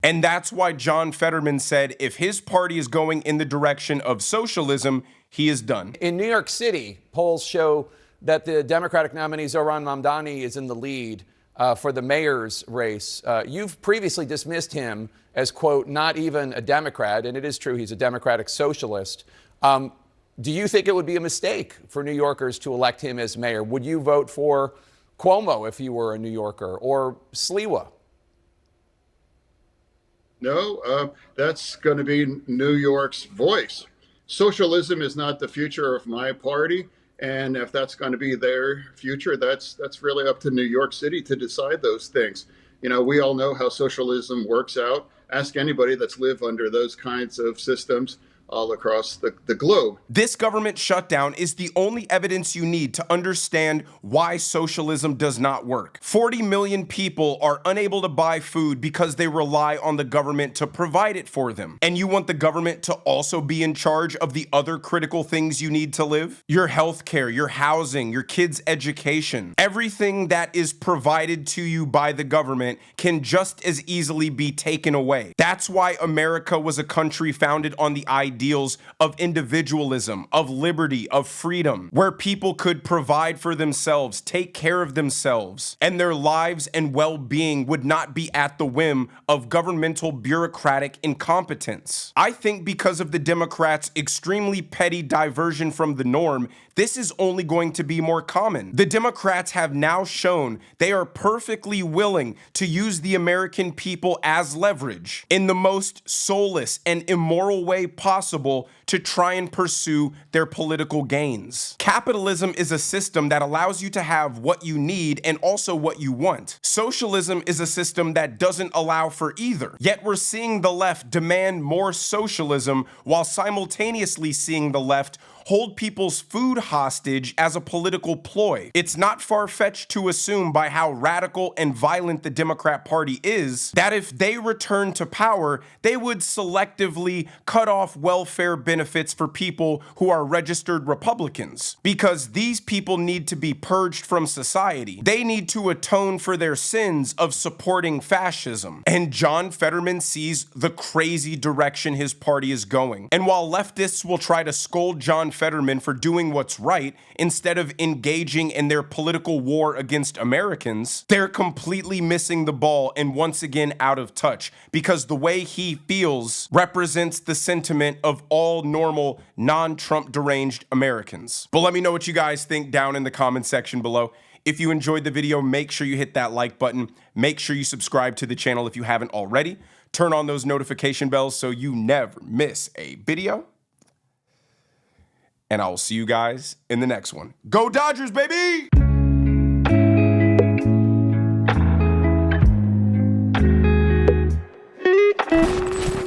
And that's why John Fetterman said if his party is going in the direction of socialism, he is done. In New York City, polls show that the Democratic nominee Zohran Mamdani is in the lead for the mayor's race. You've previously dismissed him as, quote, not even a Democrat, and it is true he's a Democratic socialist. Do you think it would be a mistake for New Yorkers to elect him as mayor? Would you vote for Cuomo if you were a New Yorker, or Sliwa? No, that's going to be New York's voice. Socialism is not the future of my party. And if that's going to be their future, that's really up to New York City to decide those things. You know, we all know how socialism works out. Ask anybody that's lived under those kinds of systems all across the globe. This government shutdown is the only evidence you need to understand why socialism does not work. 40 million people are unable to buy food because they rely on the government to provide it for them. And you want the government to also be in charge of the other critical things you need to live? Your health care, your housing, your kids' education. Everything that is provided to you by the government can just as easily be taken away. That's why America was a country founded on the ideals of individualism, of liberty, of freedom, where people could provide for themselves, take care of themselves, and their lives and well-being would not be at the whim of governmental bureaucratic incompetence. I think because of the Democrats' extremely petty diversion from the norm, this is only going to be more common. The Democrats have now shown they are perfectly willing to use the American people as leverage in the most soulless and immoral way possible to try and pursue their political gains. Capitalism is a system that allows you to have what you need and also what you want. Socialism is a system that doesn't allow for either. Yet we're seeing the left demand more socialism while simultaneously seeing the left hold people's food hostage as a political ploy. It's not far-fetched to assume by how radical and violent the Democrat Party is that if they return to power, they would selectively cut off welfare benefits for people who are registered Republicans, because these people need to be purged from society. They need to atone for their sins of supporting fascism. And John Fetterman sees the crazy direction his party is going. And while leftists will try to scold John Fetterman for doing what's right instead of engaging in their political war against Americans, they're completely missing the ball and once again out of touch, because the way he feels represents the sentiment of all normal, non-Trump deranged Americans. But let me know what you guys think down in the comment section below. If you enjoyed the video, make sure you hit that like button. Make sure you subscribe to the channel if you haven't already. Turn on those notification bells so you never miss a video. And I will see you guys in the next one. Go Dodgers, baby!